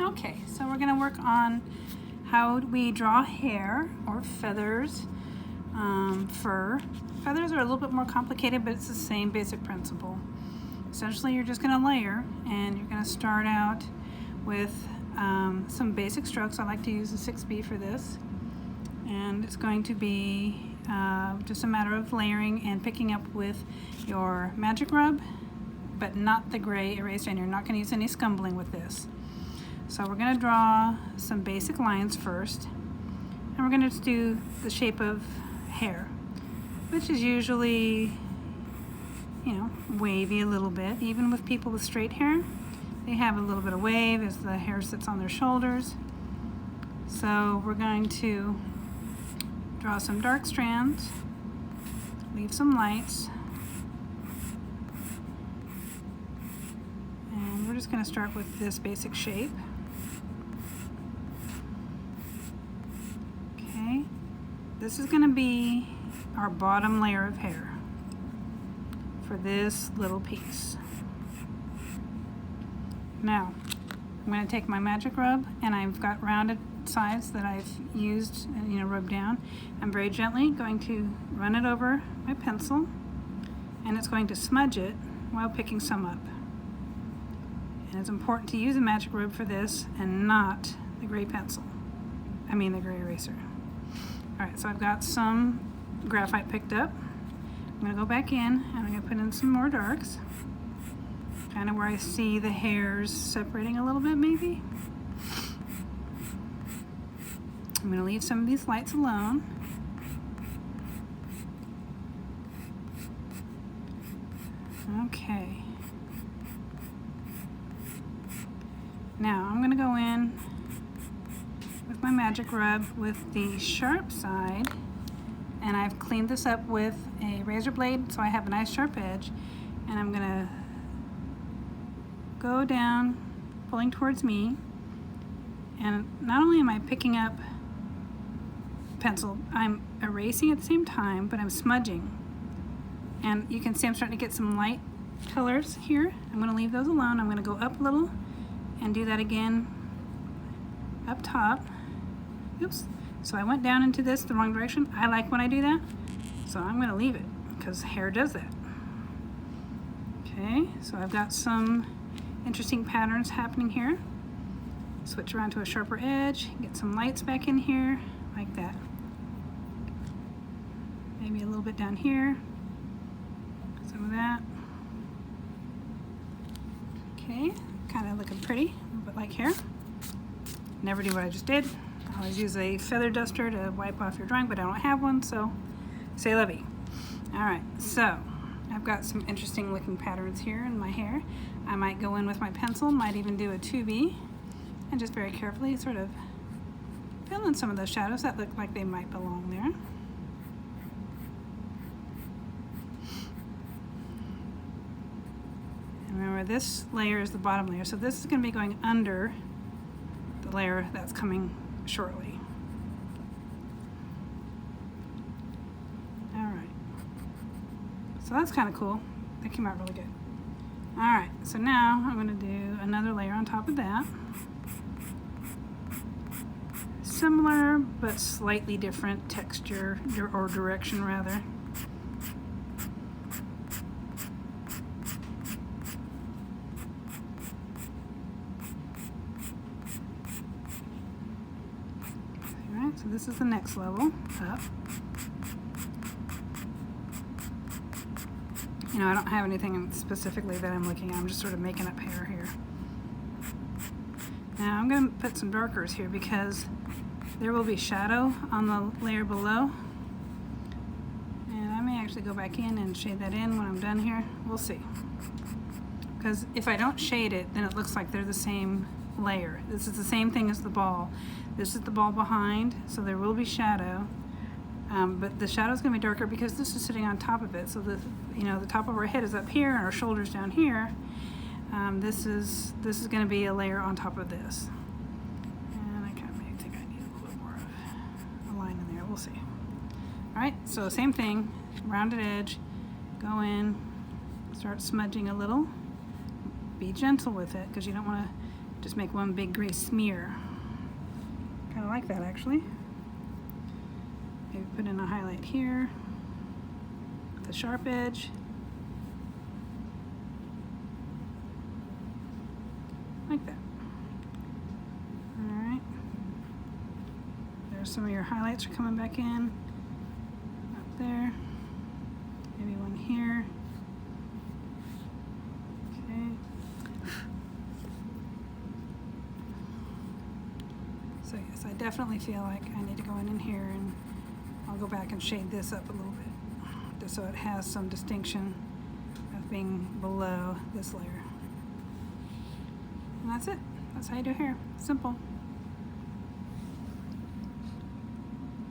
Okay, so we're going to work on how we draw hair or feathers, fur. Feathers are a little bit more complicated, but it's the same basic principle. Essentially, you're just going to layer, and you're going to start out with some basic strokes. I like to use the 6B for this, and it's going to be just a matter of layering and picking up with your magic rub, but not the gray eraser, and you're not going to use any scumbling with this. So we're going to draw some basic lines first, and we're going to just do the shape of hair, which is usually, you know, wavy a little bit. Even with people with straight hair, they have a little bit of wave as the hair sits on their shoulders. So we're going to draw some dark strands, leave some lights, and we're just going to start with this basic shape. Okay, this is going to be our bottom layer of hair for this little piece. Now, I'm going to take my magic rub, and I've got rounded sides that I've used, rubbed down. I'm very gently going to run it over my pencil, and it's going to smudge it while picking some up. And it's important to use a magic rub for this and not the gray pencil. I mean the gray eraser. Alright, so I've got some graphite picked up. I'm going to go back in, and I'm going to put in some more darks. Kind of where I see the hairs separating a little bit, maybe. I'm going to leave some of these lights alone. Okay. Now I'm going to go in with my magic rub with the sharp side, and I've cleaned this up with a razor blade so I have a nice sharp edge, and I'm going to go down, pulling towards me, and not only am I picking up pencil, I'm erasing at the same time, but I'm smudging. And you can see I'm starting to get some light colors here. I'm going to leave those alone. I'm going to go up a little and do that again up top. Oops. So I went down into this the wrong direction. I like when I do that, so I'm going to leave it because hair does that. Okay, so I've got some interesting patterns happening here. Switch around to a sharper edge, get some lights back in here, like that. Maybe a little bit down here, some of that. Okay, kind of looking pretty, but like hair. Never do what I just did. I always use a feather duster to wipe off your drawing, but I don't have one, so c'est la vie. Alright, so I've got some interesting looking patterns here in my hair. I might go in with my pencil, might even do a 2B, and just very carefully sort of fill in some of those shadows that look like they might belong there. And remember, this layer is the bottom layer, so this is going to be going under the layer that's coming shortly. Alright, so that's kind of cool. That came out really good. Alright, so now I'm going to do another layer on top of that. Similar, but slightly different texture, or direction rather. Alright, so this is the next level up. I don't have anything specifically that I'm looking at. I'm just sort of making up hair here. Now I'm going to put some darkers here because there will be shadow on the layer below. And I may actually go back in and shade that in when I'm done here. We'll see. Because if I don't shade it, then it looks like they're the same layer. This is the same thing as the ball. This is the ball behind, so there will be shadow. But the shadow is going to be darker because this is sitting on top of it. So the top of our head is up here and our shoulders down here. This is going to be a layer on top of this. And I kind of maybe think I need a little bit more of a line in there. We'll see. All right. So same thing, rounded edge. Go in, start smudging a little. Be gentle with it because you don't want to just make one big gray smear. Kind of like that actually. Maybe put in a highlight here, the sharp edge. Like that. Alright. There's some of your highlights are coming back in. Up there. Maybe one here. Okay. So yes, I definitely feel like I need to go in here, and I'll go back and shade this up a little bit, just so it has some distinction of being below this layer. And that's it. That's how you do hair. Simple.